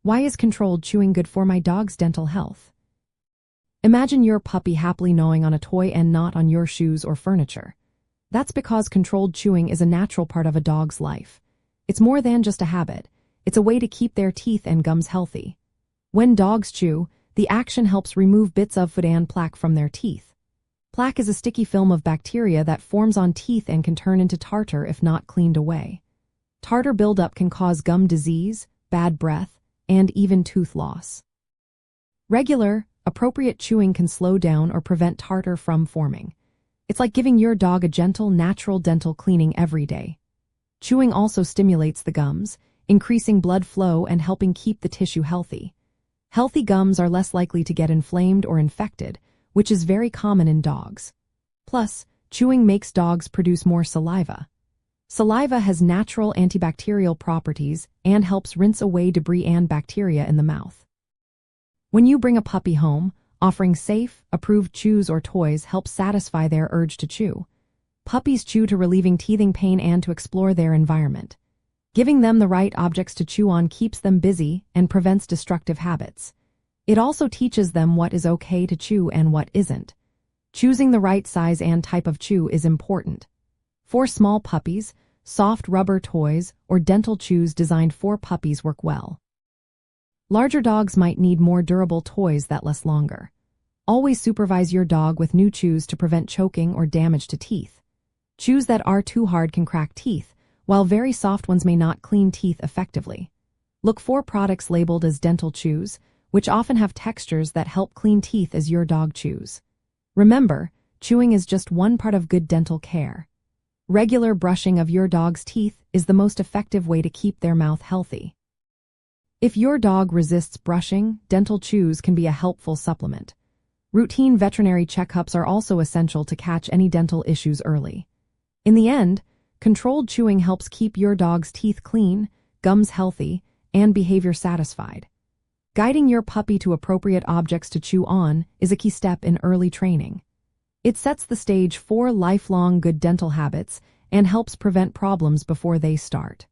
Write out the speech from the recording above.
Why is controlled chewing good for my dog's dental health? Imagine your puppy happily gnawing on a toy and not on your shoes or furniture. That's because controlled chewing is a natural part of a dog's life. It's more than just a habit. It's a way to keep their teeth and gums healthy. When dogs chew, the action helps remove bits of food and plaque from their teeth. Plaque is a sticky film of bacteria that forms on teeth and can turn into tartar if not cleaned away. Tartar buildup can cause gum disease, bad breath, and even tooth loss. Regular, appropriate chewing can slow down or prevent tartar from forming. It's like giving your dog a gentle, natural dental cleaning every day. Chewing also stimulates the gums, increasing blood flow and helping keep the tissue healthy. Healthy gums are less likely to get inflamed or infected, which is very common in dogs. Plus, chewing makes dogs produce more saliva. Saliva has natural antibacterial properties and helps rinse away debris and bacteria in the mouth. When you bring a puppy home, offering safe, approved chews or toys helps satisfy their urge to chew. Puppies chew to relieving teething pain and to explore their environment. Giving them the right objects to chew on keeps them busy and prevents destructive habits. It also teaches them what is okay to chew and what isn't. Choosing the right size and type of chew is important. For small puppies, soft rubber toys or dental chews designed for puppies work well. Larger dogs might need more durable toys that last longer. Always supervise your dog with new chews to prevent choking or damage to teeth. Chews that are too hard can crack teeth, while very soft ones may not clean teeth effectively. Look for products labeled as dental chews, which often have textures that help clean teeth as your dog chews. Remember, chewing is just one part of good dental care. Regular brushing of your dog's teeth is the most effective way to keep their mouth healthy. If your dog resists brushing, dental chews can be a helpful supplement. Routine veterinary checkups are also essential to catch any dental issues early. In the end, controlled chewing helps keep your dog's teeth clean, gums healthy, and behavior satisfied. Guiding your puppy to appropriate objects to chew on is a key step in early training. It sets the stage for lifelong good dental habits and helps prevent problems before they start.